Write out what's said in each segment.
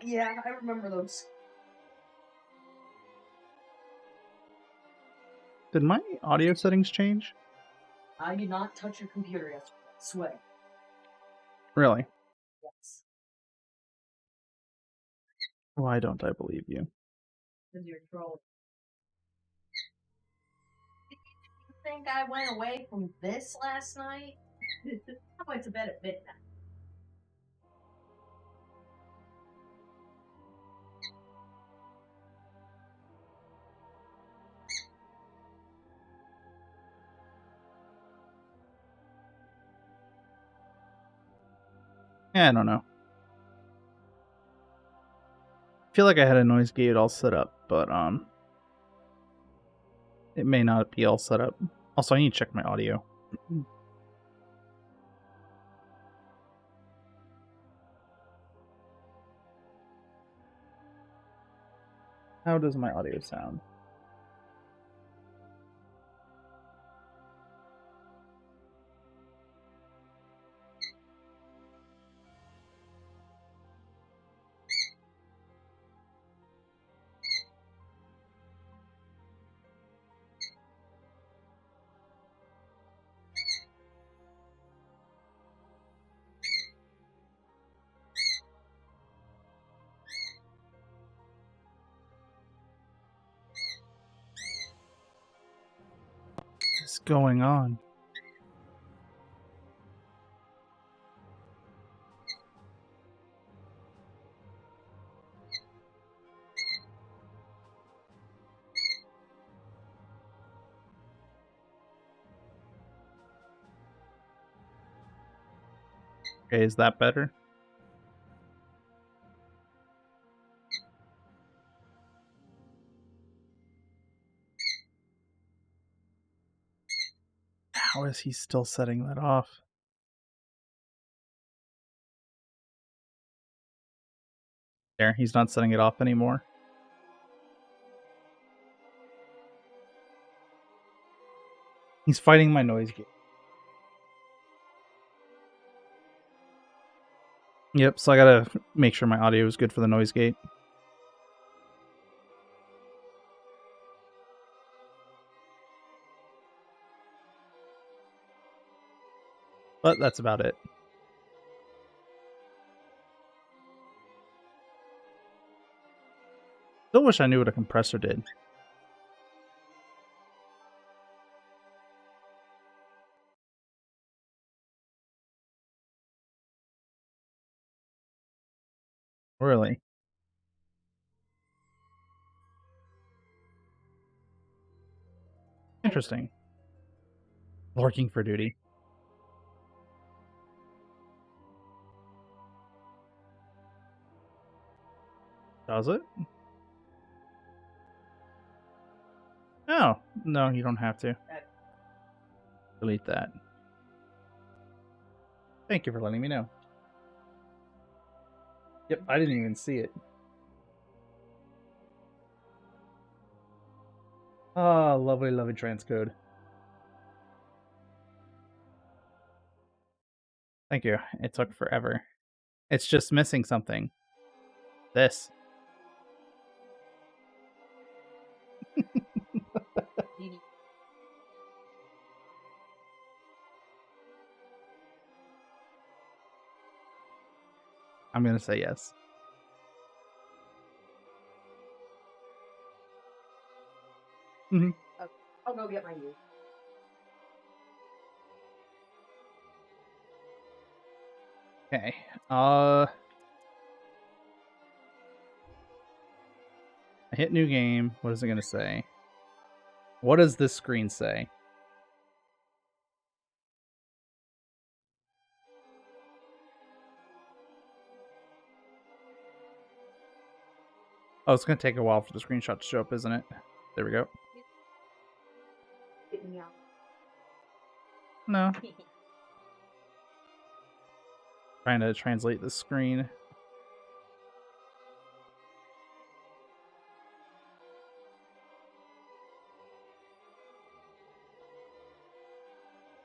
Yeah, I remember those. Did my audio settings change? I did not touch your computer yesterday. I swear. Really? Yes. Why don't I believe you? Because you're trolling. Did you think I went away from this last night? I went to bed at midnight. Yeah, I don't know. I feel like I had a noise gate all set up, but it may not be all set up. Also, I need to check my audio. How does my audio sound? What's going on? Okay, is that better? How is he still setting that off? There, he's not setting it off anymore. He's fighting my noise gate. Yep, so I gotta make sure my audio is good for the noise gate. But that's about it. Still wish I knew what a compressor did. Really? Interesting. Lurking for duty. Does it? Oh, no, you don't have to. Delete that. Thank you for letting me know. Yep, I didn't even see it. Ah, lovely, lovely transcode. Thank you. It took forever. It's just missing something. This. I'm gonna say yes. Mm-hmm. I'll go get my news. Okay. I hit new game. What is it gonna say? What does this screen say? Oh, it's gonna take a while for the screenshot to show up, isn't it? There we go. Get me out. No. Trying to translate the screen.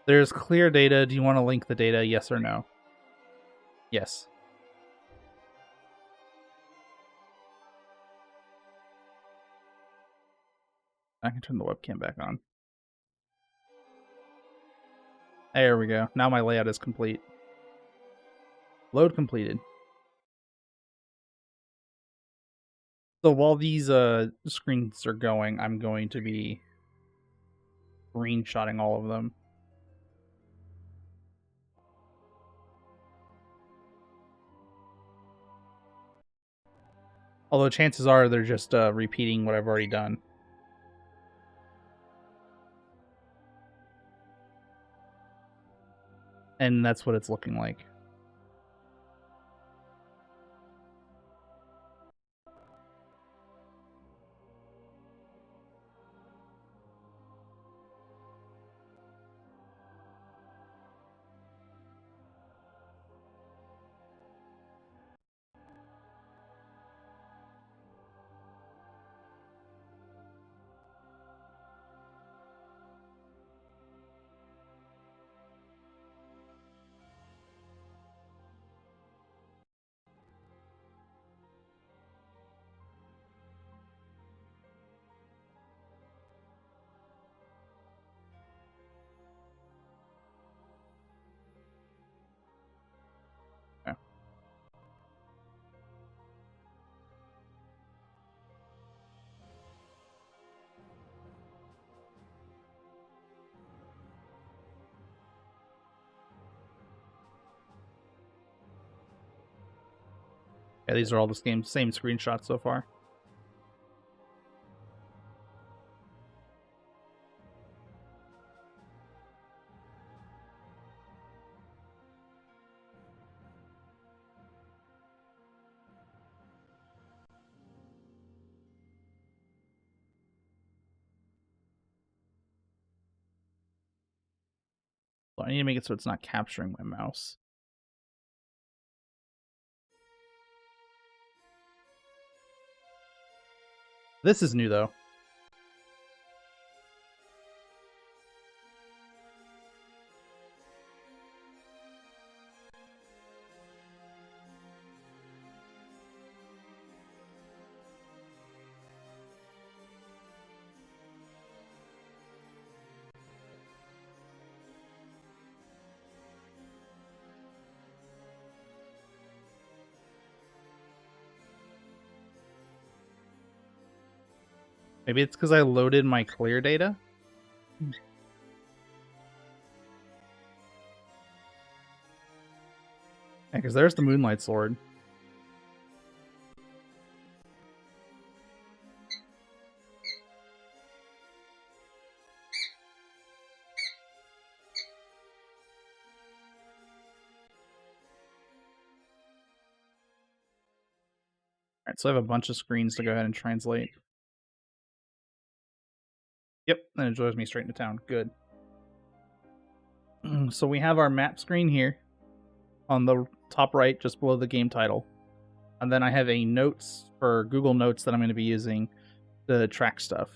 There's clear data. Do you want to link the data? Yes or no? Yes. I can turn the webcam back on. There we go. Now my layout is complete. Load completed. So while these screens are going, I'm going to be screenshotting all of them. Although chances are they're just repeating what I've already done. And that's what it's looking like. Okay. Yeah, these are all the same screenshots so far. So I need to make it so it's not capturing my mouse. This is new though. Maybe it's because I loaded my clear data. Yeah, because there's the Moonlight Sword. Alright, so I have a bunch of screens to go ahead and translate. Yep, and it drives me straight into town. Good. So we have our map screen here on the top right, just below the game title. And then I have a notes for Google Notes that I'm going to be using to track stuff.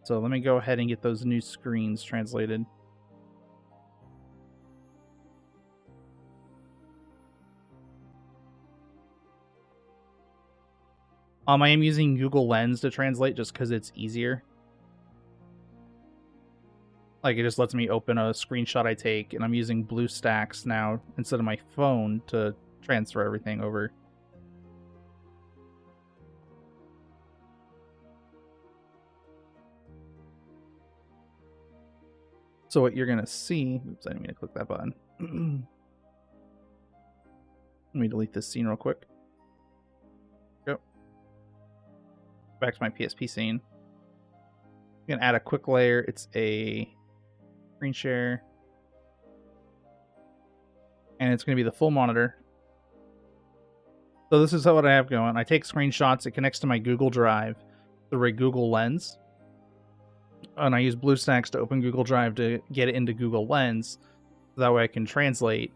So let me go ahead and get those new screens translated. I am using Google Lens to translate just because it's easier. Like, it just lets me open a screenshot I take, and I'm using BlueStacks now instead of my phone to transfer everything over. So what you're going to see... Oops, I didn't mean to click that button. Let me delete this scene real quick. Go. Back to my PSP scene. I'm going to add a quick layer. It's a screen share. And it's going to be the full monitor. So this is what I have going. I take screenshots. It connects to my Google Drive through a Google Lens. And I use BlueStacks to open Google Drive to get it into Google Lens. That way I can translate.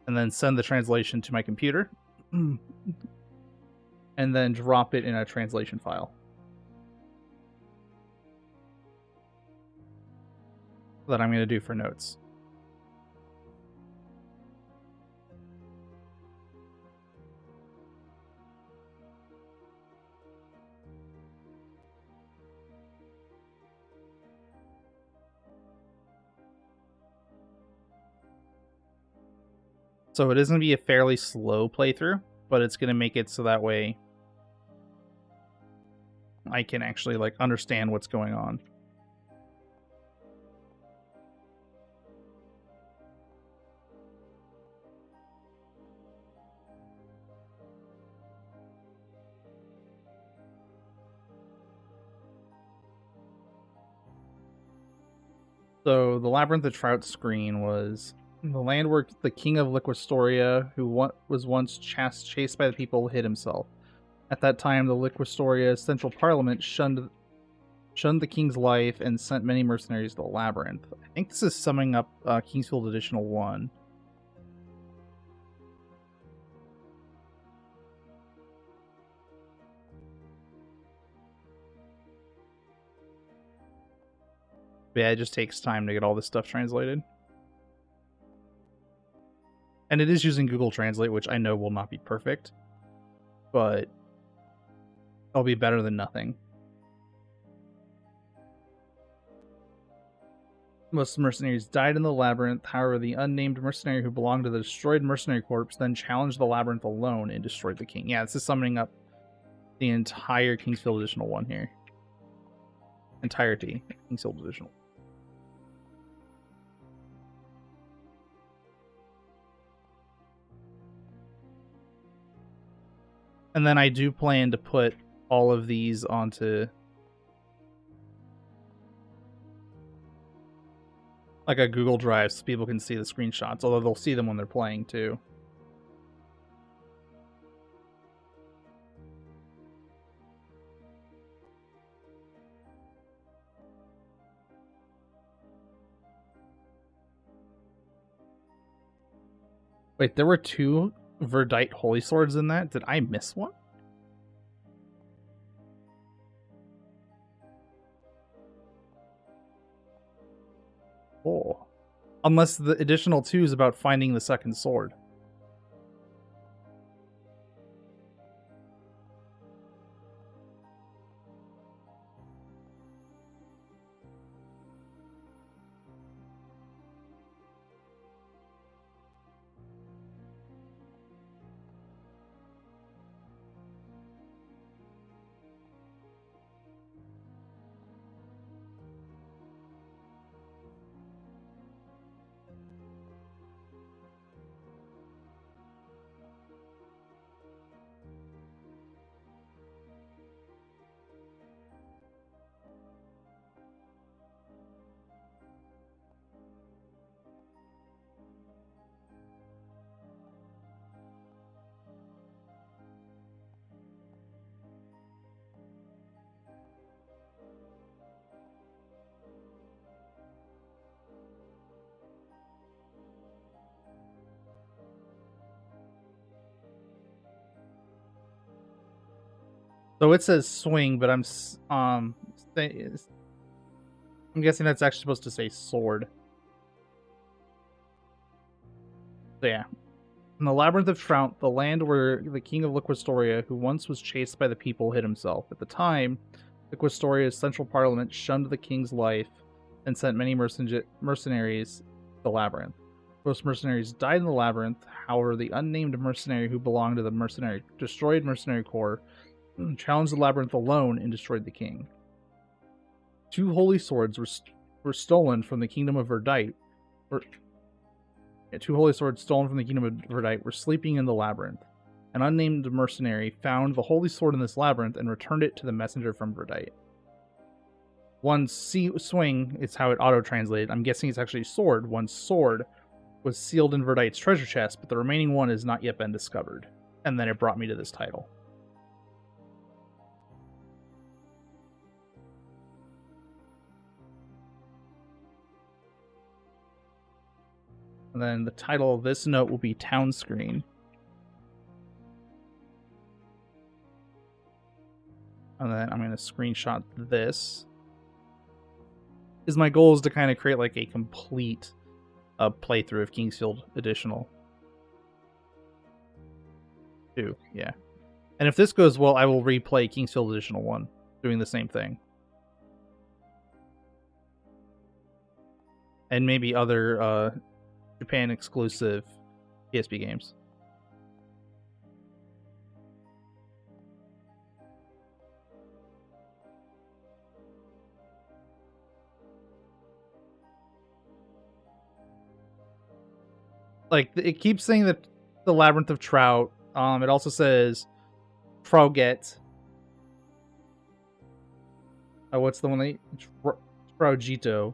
And then send the translation to my computer. And then drop it in a translation file. that I'm going to do for notes. So it is going to be a fairly slow playthrough, but it's going to make it so that way I can actually like understand what's going on. So the Labyrinth of Trout screen was the land where the king of Liquistoria, who was once chased by the people, hid himself. At that time, the Liquistoria Central Parliament shunned the king's life and sent many mercenaries to the Labyrinth. I think this is summing up Kingsfield Additional 1. But yeah, it just takes time to get all this stuff translated. And it is using Google Translate, which I know will not be perfect, but it'll be better than nothing. Most mercenaries died in the Labyrinth. However, the unnamed mercenary who belonged to the destroyed mercenary corps then challenged the Labyrinth alone and destroyed the king. Yeah, this is summoning up the entire Kingsfield Additional 1 here. Entirety of Kingsfield Additional. And then I do plan to put all of these onto like a Google Drive so people can see the screenshots, although they'll see them when they're playing too. Wait, there were 2 Verdite Holy Swords in that? Did I miss one? Oh. Unless the additional 2 is about finding the second sword. So it says swing, but I'm guessing that's actually supposed to say sword. So yeah. In the Labyrinth of Trout, the land where the king of Liquistoria, who once was chased by the people, hid himself. At the time, Liquistoria's central parliament shunned the king's life and sent many mercenaries to the Labyrinth. Most mercenaries died in the Labyrinth. However, the unnamed mercenary who belonged to the destroyed mercenary corps challenged the Labyrinth alone and destroyed the king. 2 holy swords were stolen from the kingdom of Verdite. 2 holy swords stolen from the kingdom of Verdite were sleeping in the Labyrinth. An unnamed mercenary found the holy sword in this labyrinth and returned it to the messenger from Verdite. One swing is how it auto-translated. I'm guessing it's actually sword. One sword was sealed in Verdite's treasure chest, but the remaining one has not yet been discovered. And then it brought me to this title. And then the title of this note will be Town Screen. And then I'm going to screenshot this. is my goal is to kind of create like a complete playthrough of Kingsfield Additional 2. Yeah. And if this goes well, I will replay Kingsfield Additional 1, doing the same thing. And maybe other Japan exclusive PSP games. Like, it keeps saying that the Labyrinth of Trout. It also says Froget. Oh, what's the one they Trougito.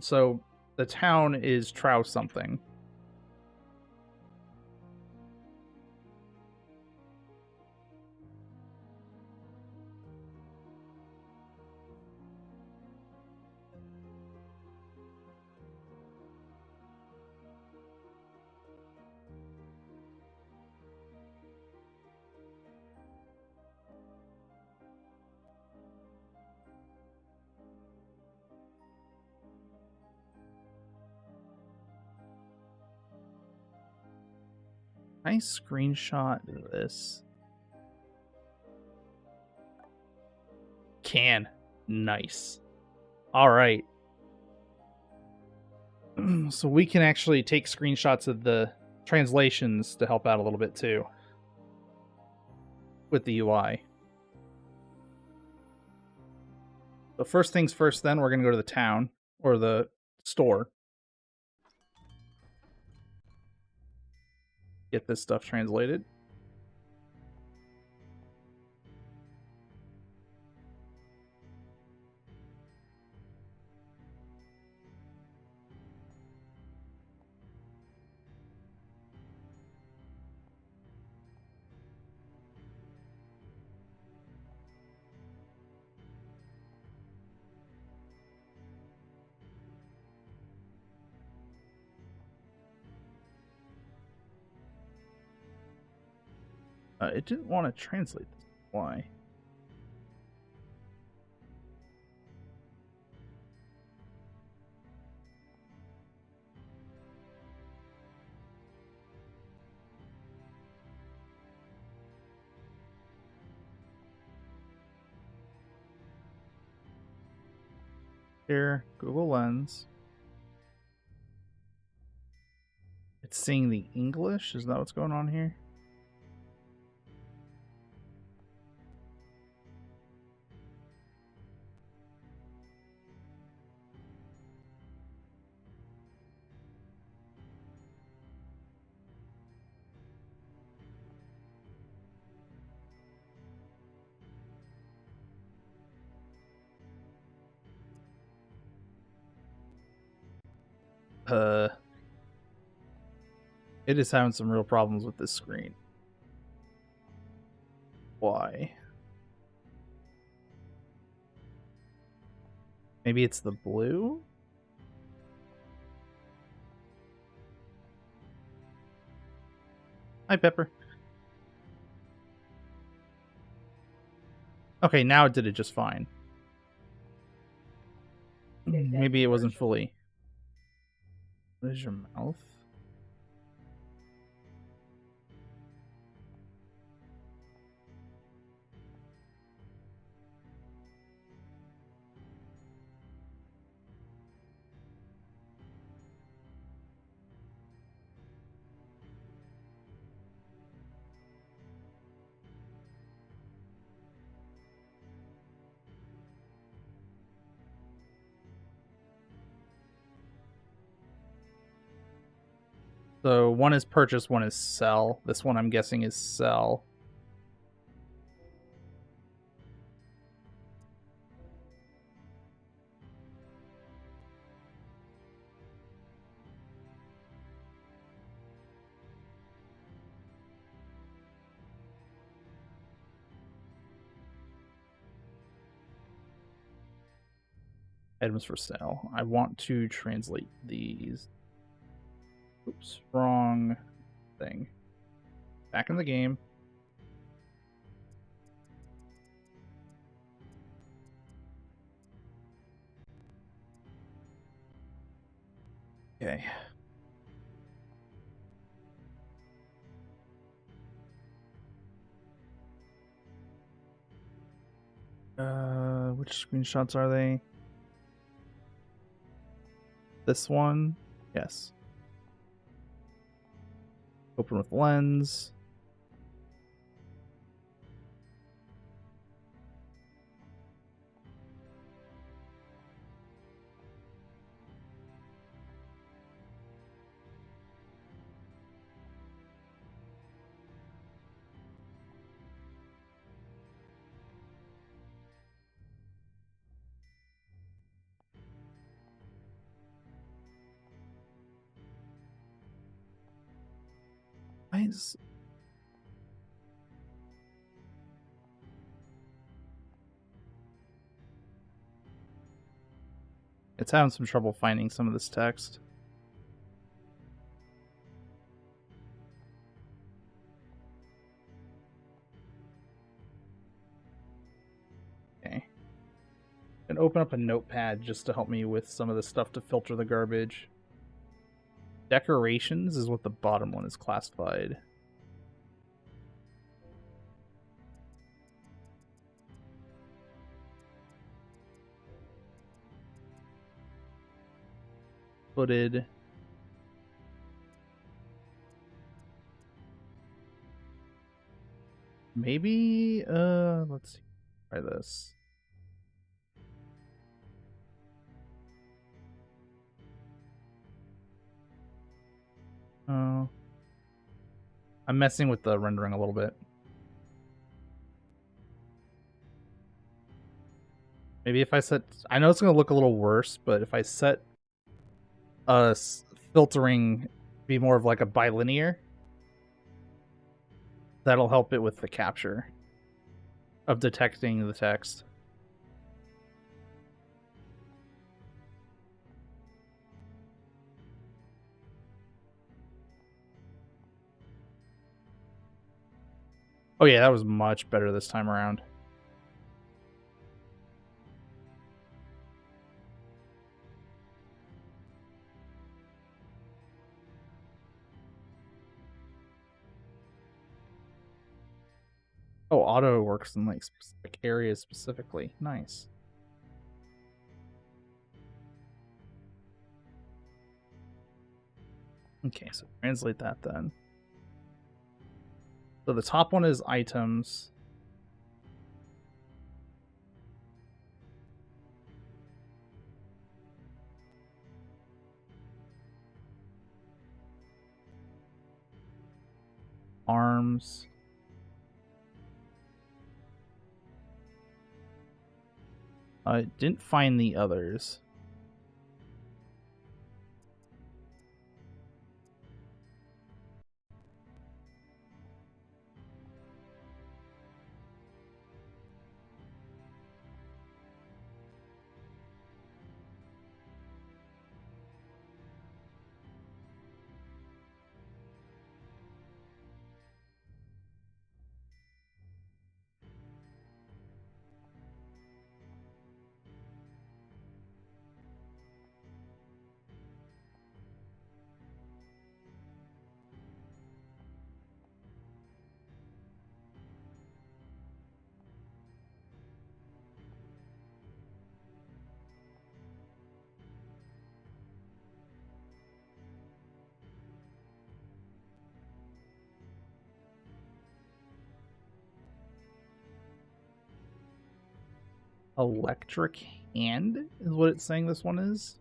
So the town is Trow something. Nice screenshot of this. Can. Nice. All right. So we can actually take screenshots of the translations to help out a little bit too with the UI. So first things first, then we're going to go to the town or the store. Get this stuff translated. It didn't want to translate this. Why? Here, Google Lens. It's seeing the English? Is that what's going on here? It is having some real problems with this screen. Why? Maybe it's the blue? Hi, Pepper. Okay, now it did it just fine. Maybe it wasn't fully. What is your mouth? So one is purchase, one is sell. This one I'm guessing is sell. Items for sale. I want to translate these. Oops, wrong thing. Back in the game. Okay. Which screenshots are they? This one? Yes. Open with lens. Nice. It's having some trouble finding some of this text. Okay. And open up a notepad just to help me with some of the stuff to filter the garbage. Decorations is what the bottom one is classified. Footed. Maybe, let's see. Try this. Oh. I'm messing with the rendering a little bit. Maybe if I set... I know it's going to look a little worse, but if I set filtering be more of like a bilinear, that'll help it with the capture of detecting the text. Oh yeah, that was much better this time around. Oh, auto works in like specific areas specifically. Nice. Okay, so translate that then. So the top one is items. Arms. I didn't find the others. Electric hand is what it's saying this one is.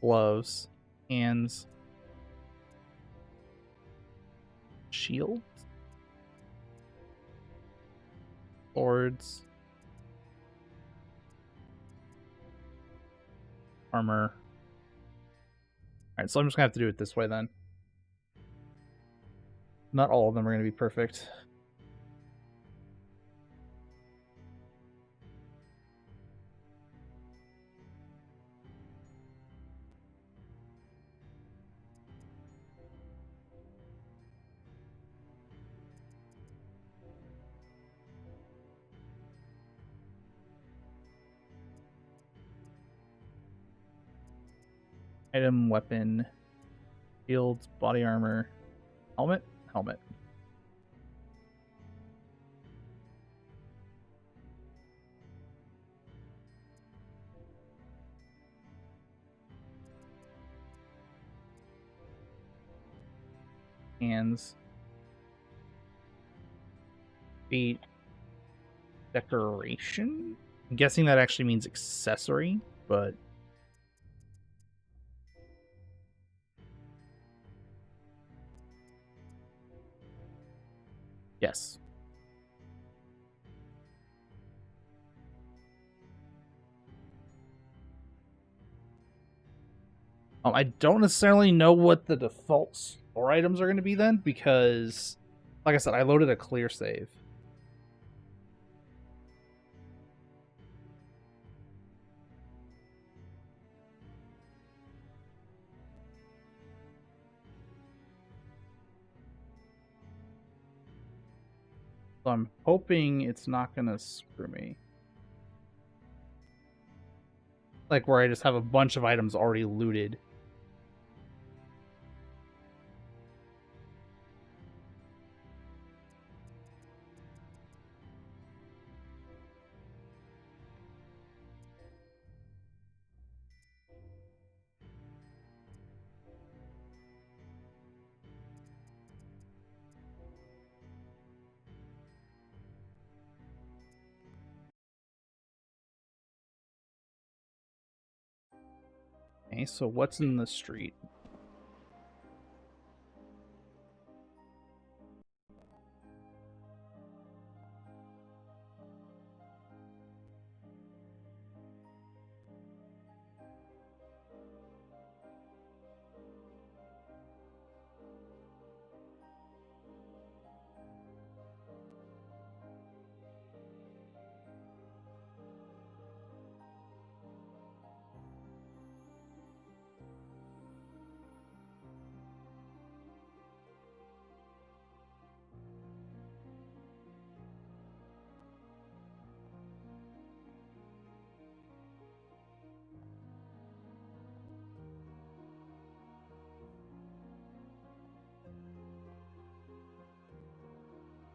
Gloves. Hands. Shield. Swords. Armor. Alright, so I'm just gonna have to do it this way then. Not all of them are gonna be perfect. Item, weapon, shields, body armor, helmet, helmet. Hands, feet, decoration. I'm guessing that actually means accessory, but yes. I don't necessarily know what the default store items are going to be then, because, like I said, I loaded a clear save. So I'm hoping it's not going to screw me. Like where I just have a bunch of items already looted. Okay, so what's in the street?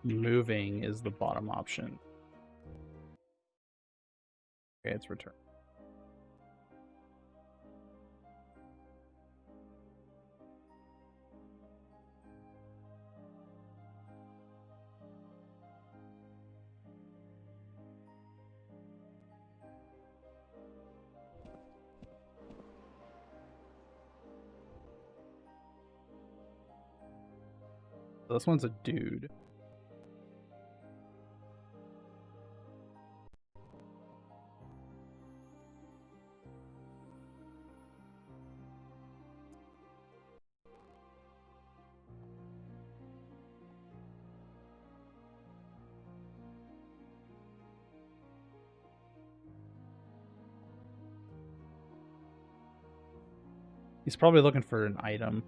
Moving is the bottom option. Okay, it's return. So this one's a dude. He's probably looking for an item.